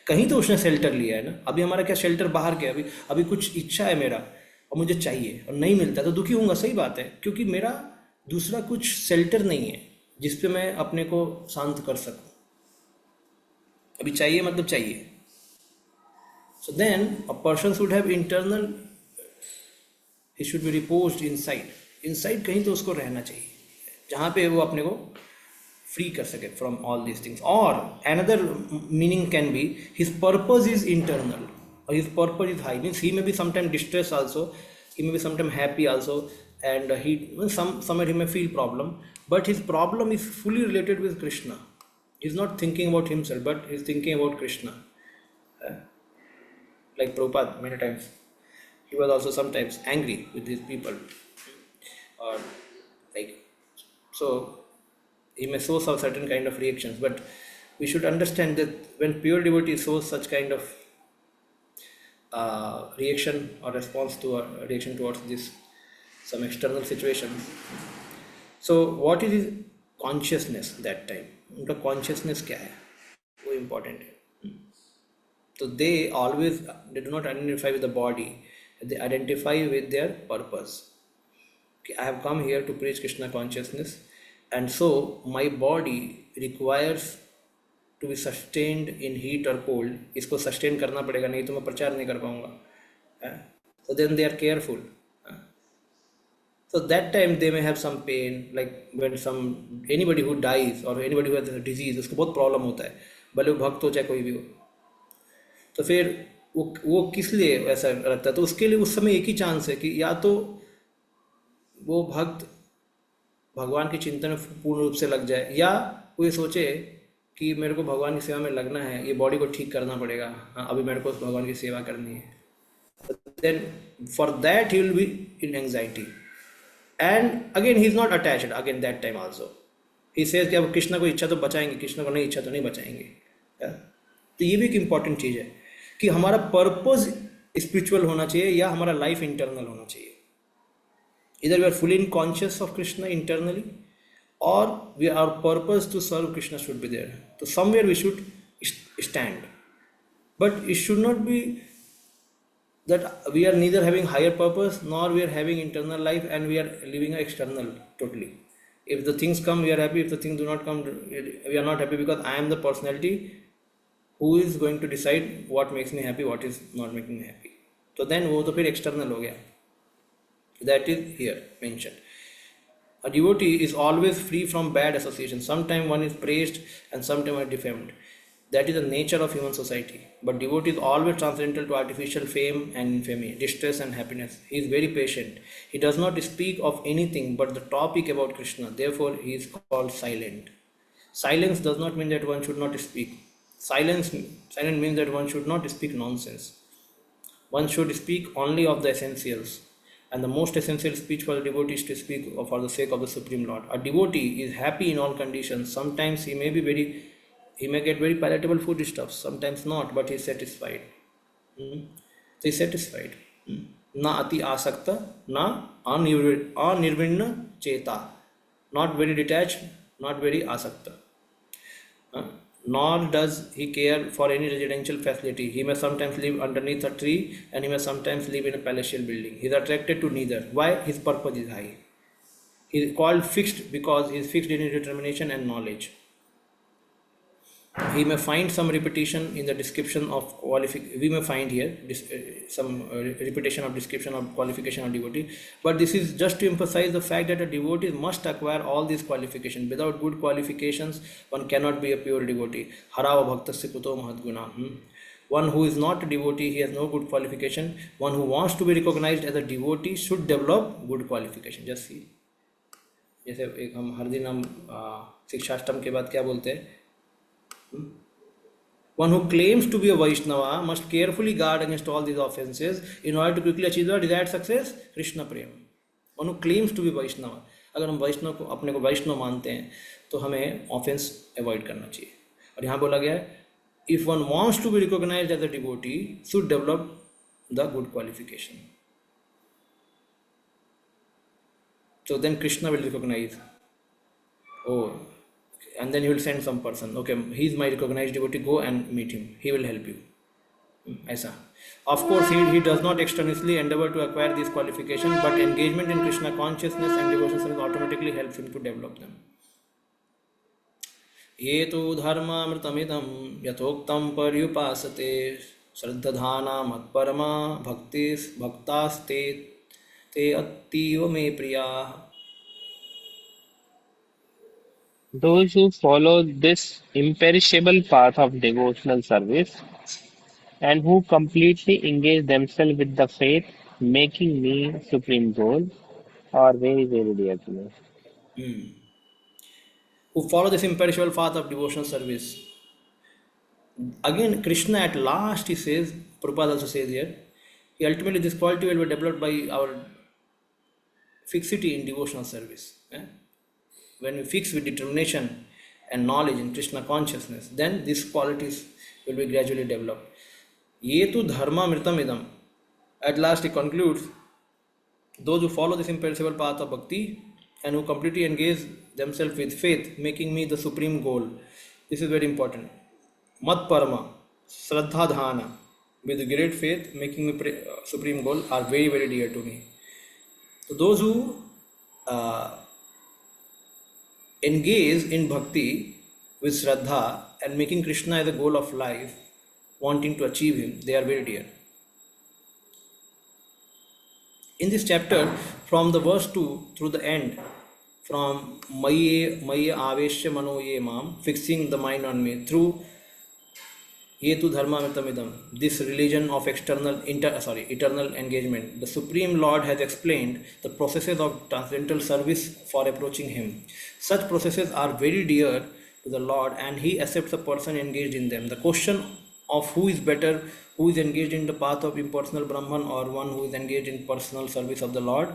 कहीं तो उसने shelter लिया है ना. अभी हमारा क्या shelter बाहर के, अभी कुछ इच्छा है मेरा और मुझे चाहिए और नहीं मिलता तो दुखी होऊंगा. सही बात है, क्योंकि मेरा दूसरा कुछ शेल्टर नहीं है जिस पे मैं अपने को शांत कर सकूं. अभी चाहिए मतलब चाहिए. So then a person should have internal, he should be reposed inside कहीं तो उसको रहना चाहिए जहाँ पे वो अपने को फ्री कर सके from all these things. Or another meaning can be his purpose is internal or his purpose is high. Means he may be sometime distress also, he may be sometimes happy also, and somewhere he may feel problem, but his problem is fully related with Krishna. He's not thinking about himself, but he's thinking about Krishna. Like Prabhupada, many times he was also sometimes angry with these people, or like, so he may show some certain kind of reactions, but we should understand that when pure devotee shows such kind of reaction or response to a reaction towards this some external situation, so what is his consciousness that time, उनका consciousness क्या है वो important है. So they do not identify with the body, they identify with their purpose. Okay, I have come here to preach Krishna consciousness, and so my body requires to be sustained in heat or cold. इसको sustain करना पड़ेगा, नहीं तो मैं प्रचार नहीं कर पाऊंगा. So then they are careful. So that time they may have some pain, like when anybody who dies or anybody who has a disease, उसको बहुत प्रॉब्लम होता है, भले वो भक्त हो चाहे कोई भी हो. तो फिर वो किस लिए ऐसा रखता है? तो उसके लिए उस समय एक ही चांस है कि या तो वो भक्त भगवान के चिंतन में पूर्ण रूप से लग जाए, या वो ये सोचे कि मेरे को भगवान की सेवा में लगना है, ये बॉडी को ठीक करना पड़ेगा, हाँ अभी मेरे को भगवान की सेवा करनी है. Then for that he will be in anxiety, and again he is not attached again that time also. He says कि अब कृष्ण को इच्छा तो बचाएंगे, कृष्ण को नहीं इच्छा तो नहीं बचाएंगे. तो ये भी एक इम्पॉर्टेंट चीज़ है कि हमारा पर्पस स्पिरिचुअल होना चाहिए या हमारा लाइफ इंटरनल होना चाहिए. Either we are fully conscious of Krishna internally, or our purpose to serve Krishna should be there. So somewhere we should stand. But it should not be that we are neither having higher purpose nor we are having internal life and we are living external totally. If the things come, we are happy. If the things do not come, we are not happy, because I am the personality who is going to decide what makes me happy, what is not making me happy. So then वो तो फिर external हो गया. That is here mentioned. A devotee is always free from bad association. Sometimes one is praised and sometimes one is defamed. That is the nature of human society. But devotee is always transcendental to artificial fame and infamy, distress and happiness. He is very patient. He does not speak of anything but the topic about Krishna. Therefore, he is called silent. Silence does not mean that one should not speak. Silent means that one should not speak nonsense. One should speak only of the essentials. And the most essential speech for the devotee is to speak for the sake of the Supreme Lord. A devotee is happy in all conditions. Sometimes he may get very palatable foodstuffs, sometimes not, but he is satisfied. Hmm? So he is satisfied. Na ati asakta, na anirvinna cheta. Not very detached, not very asakta. Nor does he care for any residential facility. He may sometimes live underneath a tree and he may sometimes live in a palatial building. He is attracted to neither. Why? His purpose is high. He is called fixed because he is fixed in his determination and knowledge. He may find some repetition in the description of qualification. We may find here some repetition of description of qualification of devotee, but this is just to emphasize the fact that a devotee must acquire all these qualifications. Without good qualifications, one cannot be a pure devotee. Harava bhaktasya kuto mahadguna. One who is not a devotee, he has no good qualification. One who wants to be recognized as a devotee should develop good qualification. Just see, जैसे एक हम हर दिन हम शिक्षाष्टम के बाद क्या बोलते हैं? One who claims to be a Vaishnava must carefully guard against all these offenses in order to quickly achieve the desired success, Krishna Prem. One who claims to be Vaishnava, अगर हम वैष्णव को अपने को वैष्णव मानते हैं तो हमें ऑफेंस अवॉइड करना चाहिए. और यहाँ बोला गया है, if one wants to be recognized as a devotee, should develop the good qualification. So then Krishna will recognize. Oh, and then he will send some person. Okay, he is my recognized devotee. Go and meet him. He will help you. Aisa. Of course, he does not externally endeavor to acquire these qualifications, but engagement in Krishna consciousness and devotion service automatically helps him to develop them. ये तो धर्मामृतमिदं यथोक्तं पर्युपासते श्रद्धाना मत्परमा भक्तास्ते ते अतीव मे प्रियाः. Those who follow this imperishable path of devotional service and who completely engage themselves with the faith, making me supreme goal, are very, very dear to me. Who follow this imperishable path of devotional service. Again, Krishna at last, he says, Prabhupada also says here, ultimately this quality will be developed by our fixity in devotional service. When we fix with determination and knowledge in Krishna consciousness, then these qualities will be gradually developed. Ye tu dharma mritam idam. At last he concludes, those who follow this imperishable path of bhakti and who completely engage themselves with faith, making me the supreme goal. This is very important. Mat parama, shraddha dhana, with great faith, making me supreme goal, are very, very dear to me. So those who engage in bhakti with shraddha and making Krishna as a goal of life, wanting to achieve him, they are very dear. In this chapter, from the verse 2 through the end, from Maya Aveshya Mano Ye Mam, fixing the mind on me, through Ye tu dharma mitamidam, this religion of eternal engagement, the Supreme Lord has explained the processes of transcendental service for approaching him. Such processes are very dear to the Lord and he accepts a person engaged in them. The question of who is better, who is engaged in the path of impersonal Brahman or one who is engaged in personal service of the Lord,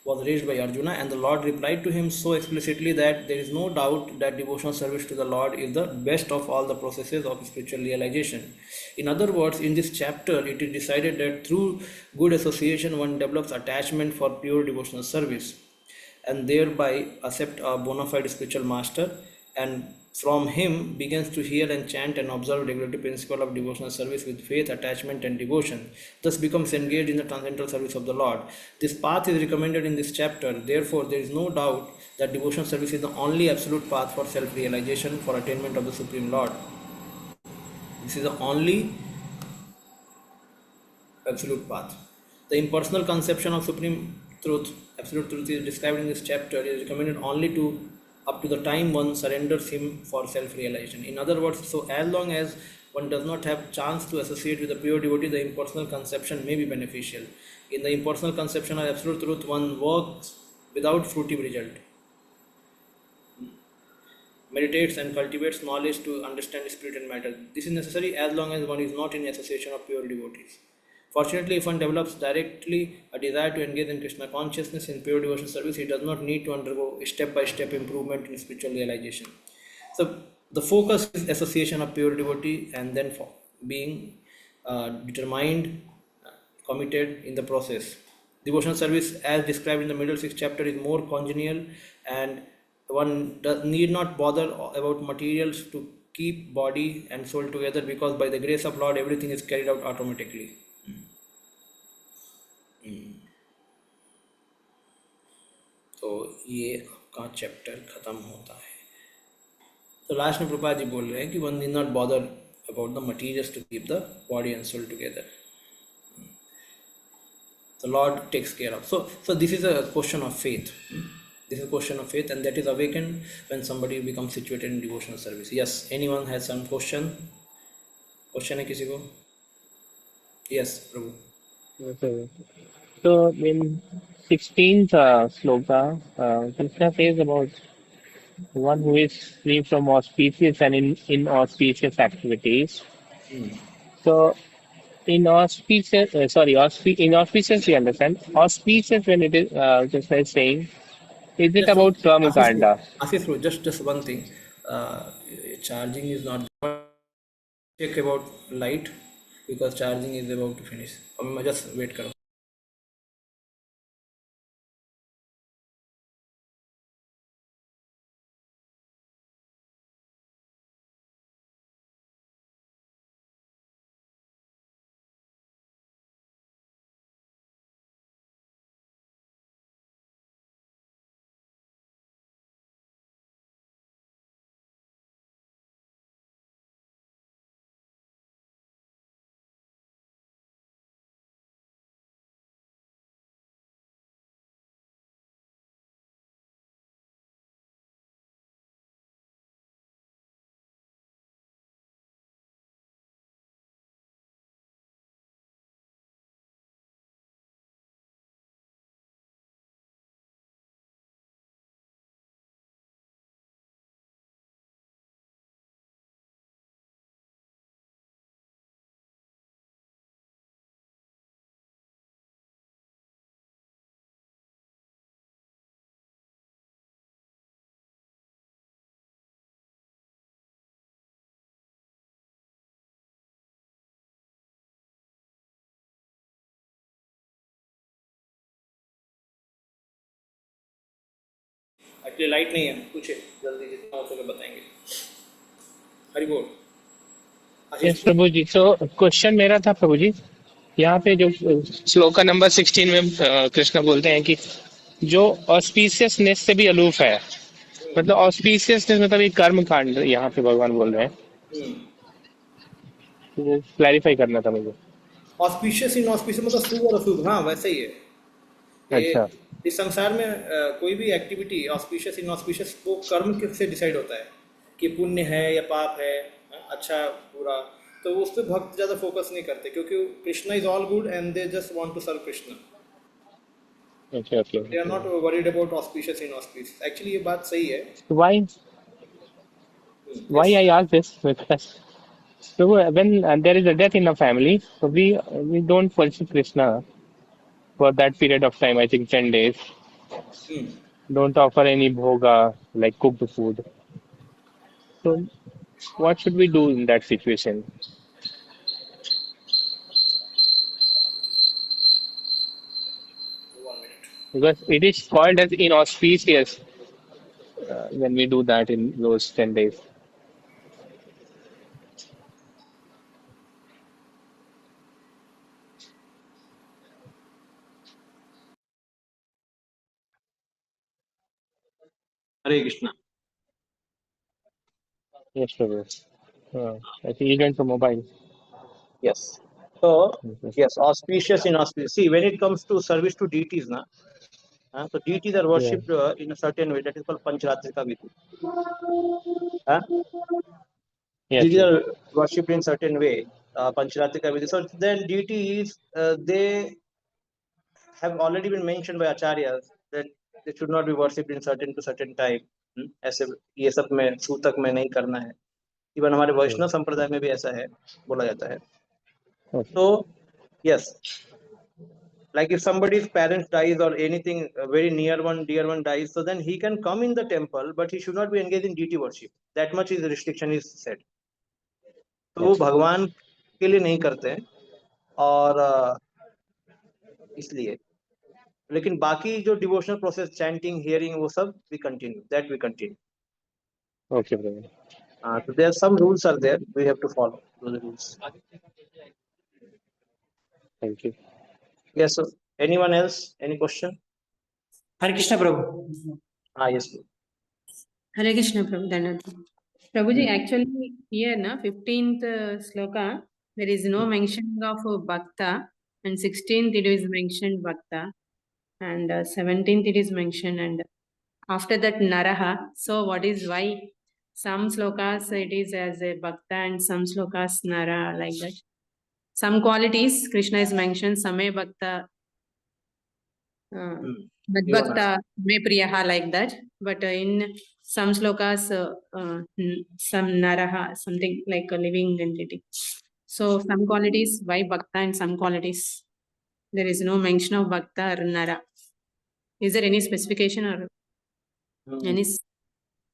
was raised by Arjuna, and the Lord replied to him so explicitly that there is no doubt that devotional service to the Lord is the best of all the processes of spiritual realization. In other words, in this chapter, it is decided that through good association one develops attachment for pure devotional service and thereby accept a bona fide spiritual master, and from him begins to hear and chant and observe regulative principle of devotional service with faith, attachment, and devotion, thus becomes engaged in the transcendental service of the Lord. This path is recommended in this chapter. Therefore, there is no doubt that devotional service is the only absolute path for self-realization, for attainment of the Supreme Lord. This is the only absolute path. The impersonal conception of supreme truth, absolute truth, is described in this chapter, is recommended only to up to the time one surrenders him for self-realization. In other words, so as long as one does not have chance to associate with a pure devotee, the impersonal conception may be beneficial. In the impersonal conception of absolute truth, one works without fruitive result, meditates and cultivates knowledge to understand spirit and matter. This is necessary as long as one is not in association of pure devotees. Fortunately, if one develops directly a desire to engage in Krishna consciousness in pure devotion service, he does not need to undergo step by step improvement in spiritual realization. So, the focus is association of pure devotee and then for being determined, committed in the process. Devotional service, as described in the middle sixth chapter, is more congenial, and one need not bother about materials to keep body and soul together, because by the grace of Lord everything is carried out automatically. तो ये आपका chapter खत्म होता है. तो last में प्रभुपाद जी बोल रहे हैं कि one need not bother about the materials to keep the body and soul together. The Lord takes care of. So this is a question of faith. This is a question of faith, and that is awakened when somebody becomes situated in devotional service. Yes, anyone has some question? Question है किसी को? Yes, Prabhu. Okay. So in 16th sloka, Krishna says about one who is free from auspicious and inauspicious activities. So inauspicious, inauspicious we understand. Auspicious, when it is Krishna is saying, is it Just about Kama Ashish Prabhu, Kanda? Ashish Prabhu, just one thing. Charging is not. Check about light, because charging is about to finish. अब just wait करो. Actually light नहीं है, पूछे जल्दी जितना हो सके बताएंगे. हरि बोल. आशीष यस प्रभु जी. तो क्वेश्चन मेरा था प्रभु जी, यहाँ पे जो श्लोका नंबर 16 में कृष्ण बोलते हैं कि जो ऑस्पिशियसनेस से भी अलूफ है, मतलब ऑस्पिशियसनेस मतलब एक कर्म कांड यहाँ पे भगवान बोल रहे हैं. क्लैरिफाई करना था मुझे. ऑस्पिशियस इनऑस्पिशियस मतलब शुभ और अशुभ, हाँ वैसे ही है ये. अच्छा. इस संसार में कोई भी एक्टिविटी ऑस्पिशियस इनऑस्पिशियस वो कर्म से डिसाइड होता है कि पुण्य है या पाप है, अच्छा बुरा. तो उस पर भक्त ज़्यादा फोकस नहीं करते, क्योंकि Krishna is all good and they just want to serve Krishna. अच्छा. Okay. They are not worried about auspicious inauspicious. Actually ये बात सही है. Why I ask this? Because so when there is a death in a family, so we don't worship Krishna for that period of time. I think 10 days. don't offer any bhoga, like cooked food. So, what should we do in that situation? Because it is called as inauspicious when we do that in those 10 days. Hare Krishna. Yes, Prabhu. I think you went to mobile. Yes. So, Okay. yes, auspicious, inauspicious. See, when it comes to service to deities, na, so deities are Yeah. worshipped in a certain way. That is called Pancharatrika Vidhi. Huh? Yes, Deities yes. are worshipped in certain way. Pancharatrika Vidhi. So then deities, they have already been mentioned by acharyas that they should not be worshipped in certain to certain time. ऐसे ये सब में सूतक में नहीं करना है. Even हमारे Yes. वैष्णव संप्रदाय में भी ऐसा है, बोला जाता है. Okay. So yes, like if somebody's parents dies or anything a very near one dear one dies, so then he can come in the temple, but he should not be engaged in deity worship. That much is restriction is said. तो वो Yes. भगवान के लिए नहीं करते हैं और इसलिए, लेकिन बाकी जो डिवोशनल प्रोसेस चैंटिंग हियरिंग वो सब we continue, that we continue. Okay, brother. So there are some rules are there, we have to follow those rules. Thank you. Yes, so anyone else, any question? Hare Krishna Prabhu. Yes, bro. हरे कृष्ण प्रभु. धन्यवाद प्रभु जी. Actually here na 15th sloka there is no mention of bhakta, and 16th it is mentioned bhakta, and 17th it is mentioned, and after that naraha. So what is why some slokas it is as a bhakta and some slokas nara, like that? Some qualities Krishna is mentioned same bhakta, Mad You wanna bhakta me priyaha, like that. But in some slokas some naraha, something like a living entity. So some qualities why bhakta and some qualities there is no mention of bhakta or nara. Is there any specification or any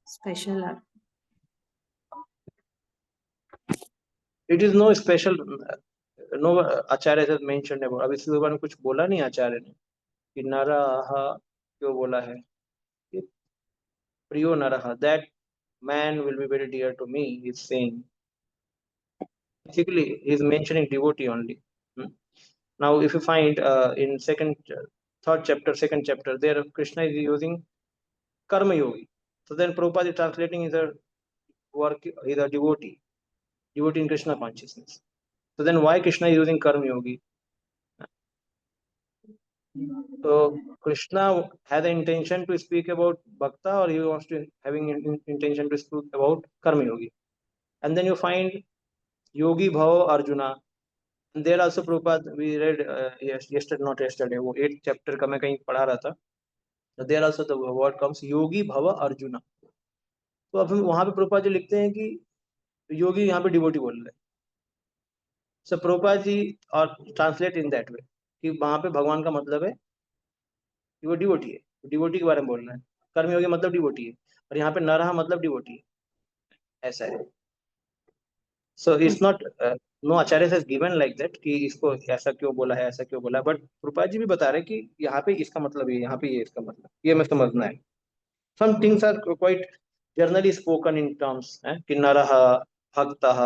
special or? it is no special, no Acharya has mentioned about. अब इसके बारे में कुछ बोला नहीं आचार्य ने कि नरः क्यों बोला है, कि प्रियो नरः, that man will be very dear to me, he is saying. Basically he is mentioning devotee only. Now if you find in third chapter, second chapter, there Krishna is using karma yogi. So then Prabhupada is translating is a work, is a devotee in Krishna consciousness. So then why Krishna is using karma yogi? So Krishna had the intention to speak about bhakta, or he wants to having intention to speak about karma yogi. And then you find yogi bhava Arjuna. And there also Prabhupada, we read yesterday, not yesterday, वो 8th chapter का मैं कहीं पढ़ा रहा था. So there also the word comes yogi bhava Arjuna. तो अब हम वहां पे प्रभुपाद जी लिखते हैं कि योगी यहाँ पे डिवोटी बोल रहे हैं. सो प्रभुपाद जी और ट्रांसलेट इन दैट वे कि वहां पे भगवान का मतलब है कि वो डिवोटी है, डिवोटी के बारे में बोल रहे हैं. कर्मयोगी मतलब डिवोटी है, और यहाँ पे नरहा मतलब डिवोटी है, ऐसा है. So it's not, no acharya has given like that कि इसको ऐसा क्यों बोला है, ऐसा क्यों बोला है, बट प्रभुपाद जी भी बता रहे हैं कि यहाँ पे इसका मतलब ये, यहाँ पे ये इसका मतलब ये हमें समझना है. Some things are quite generally spoken in terms, कि नरहा, भक्तः,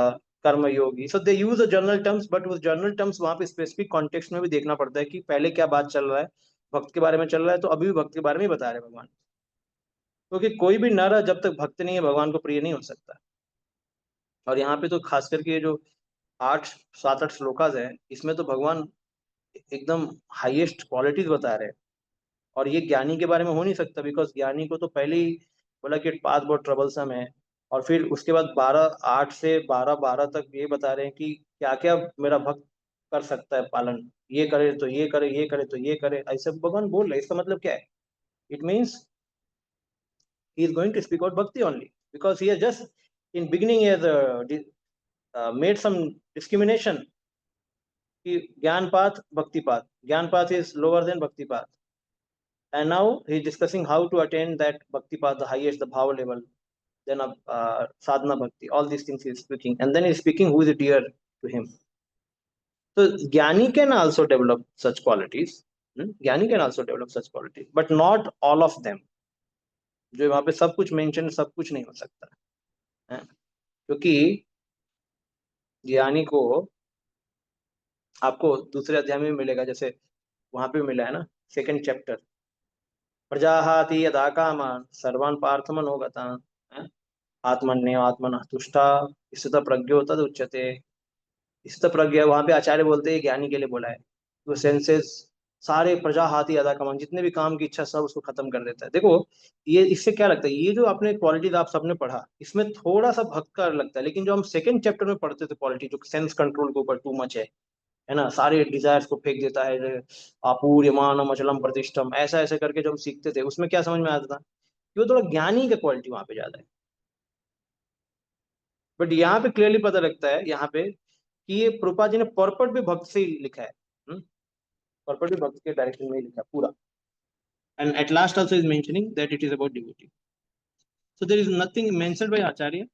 कर्म योगी. So they use the general terms, but उस general terms वहाँ पे specific context में भी देखना पड़ता है कि पहले क्या बात चल रहा है, भक्त के बारे में चल रहा है, तो अभी भी भक्त के बारे में ही बता रहे हैं भगवान. क्योंकि कोई भी नर जब तक भक्त नहीं है भगवान को प्रिय नहीं हो सकता. और यहाँ पे तो खास करके ये जो 7-8 श्लोकाज है, इसमें तो भगवान एकदम हाईएस्ट क्वालिटीज बता रहे हैं. और ये ज्ञानी के बारे में हो नहीं सकता, बिकॉज ज्ञानी को तो पहले ही बोला कि पाथ बहुत ट्रबलसम है, और फिर उसके बाद 8 से 12 तक ये बता रहे हैं कि क्या क्या मेरा भक्त कर सकता है पालन, ये करे तो ये करे, ये करे तो ये करे, ऐसे भगवान बोल रहे. इसका मतलब क्या है? It means he is going to speak about bhakti only, because he has just in beginning he has made some discrimination कि ज्ञान पाथ भक्ति पाथ, ज्ञान पाथ is lower than भक्ति path, And now he is discussing how to attain that bhakti path, the highest, the bhava level, then sadhana bhakti, all these things he is speaking. And then he is speaking who is dear to him. So Jnani can also develop such qualities. Jnani can also develop such qualities, but not all of them. जो वहां पे सब कुछ mention सब कुछ नहीं हो सकता है, क्योंकि ज्ञानी को आपको दूसरे अध्याय में मिलेगा, जैसे वहां पे मिला है ना, सेकंड चैप्टर, प्रजाहाति यदा कामान सर्वान् पार्थमनोगतान्, आत्मन्यो आत्मनः तुष्टा स्थित प्रज्ञो तद उच्यते। स्थित प्रज्ञा वहां पे आचार्य बोलते हैं ज्ञानी के लिए बोला है, वो सेंसेस सारे प्रजा हाथी अदा कमान जितने भी काम की इच्छा सब उसको खत्म कर देता है। देखो ये इससे क्या लगता है, ये जो आपने क्वालिटीज आप सबने पढ़ा इसमें थोड़ा सा भक्त का लगता है, लेकिन जो हम सेकंड चैप्टर में पढ़ते थे क्वालिटी जो सेंस कंट्रोल के ऊपर टू मच है ना, सारे डिजायर्स को फेंक देता है, आपूर्यमानम अचलम प्रतिष्ठम, ऐसा ऐसे करके जो हम सीखते थे उसमें क्या समझ में आता था कि वो थोड़ा ज्ञानी का क्वालिटी वहां पे ज्यादा है। बट यहाँ पे क्लियरली पता लगता है यहाँ पे कि ये प्रभुपाद जी ने पर्पट भी भक्त से ही लिखा है, पर्पट भी भक्त के डायरेक्शन में ही लिखा है पूरा। And at last also is mentioning that it is about devotee, so there is nothing mentioned by acharya,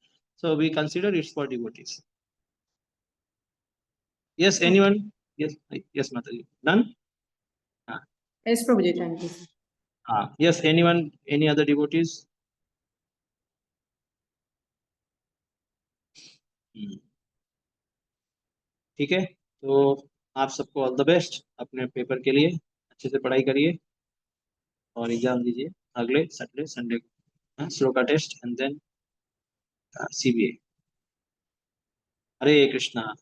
so we consider it's for devotees. Yes anyone? Yes yes Mataji, done? हाँ Yes, Prabhuji, thank you. हाँ, yes anyone, any other devotees? ठीक है, तो आप सबको all the best अपने paper के लिए, अच्छे से पढ़ाई करिए और एग्जाम दीजिए अगले सैटरडे संडे को, shloka test and then CBA. Hare Krishna.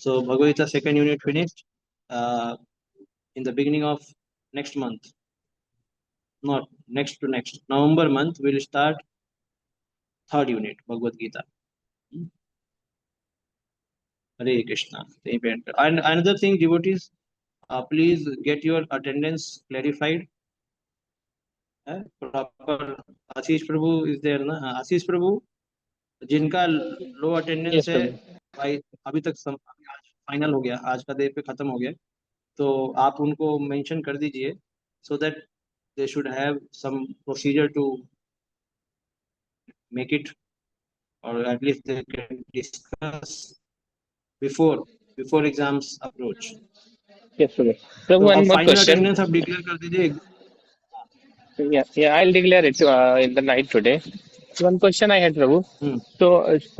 So Bhagavad Gita second unit finished in the beginning of next month. Not next to next. November month we'll start third unit Bhagavad Gita. Hare Krishna. And another thing, devotees, please get your attendance clarified. Proper. Ashish Prabhu is there, na? Ashish Prabhu, जिनका लो attendance Yes, है Prabhu. भाई, अभी तक final हो गया, आज का day पे खत्म हो गया, तो आप उनको मेंशन कर दीजिए so that they should have some procedure to make it, or at least they can discuss before exams approach. Yes, Prabhu. Prabhu, तो one अब more फाइनल question. अटेंडेंस आप डिक्लेयर कर दीजिए। Yeah, I'll declare it in the night today. One question I had, Prabhu. Hmm, So,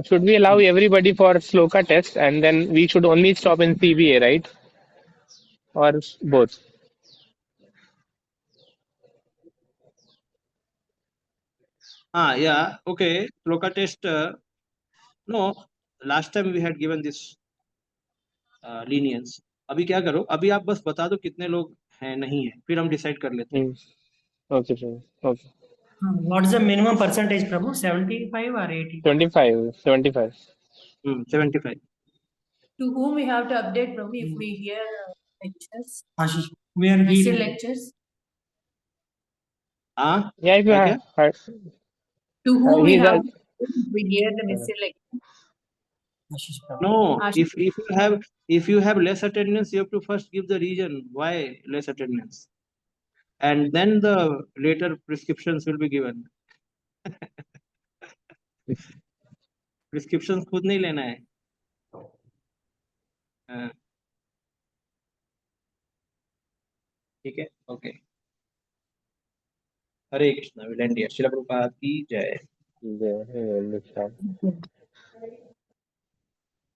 should we allow everybody for Sloka test and then we should only stop in CBA, right? Or both? हाँ या okay, फ्लोका test no, last time we had given this leniency. अभी क्या करो, अभी आप बस बता दो कितने लोग हैं नहीं है, फिर हम डिसाइड कर लेते हैं। Hmm. Okay, Prabhu. Okay. What is the minimum percentage, Prabhu? 75 or 80? 25, 75. 75। To whom we have to update, Prabhu, if we hear lectures, Ashish, we are essay hearing. lectures? हाँ Yeah, if you क्या have, क्या? To whom we he's have a, to update if we hear the essay lecture? Ashish, Prabhu. No, Ashish. if you have less attendance, you have to first give the reason why less attendance, and then the later prescriptions will be given. Prescription खुद नहीं लेना है। हाँ, ठीक है, okay. Hare Krishna. Will and here. Srila Prabhupada की जय। yeah,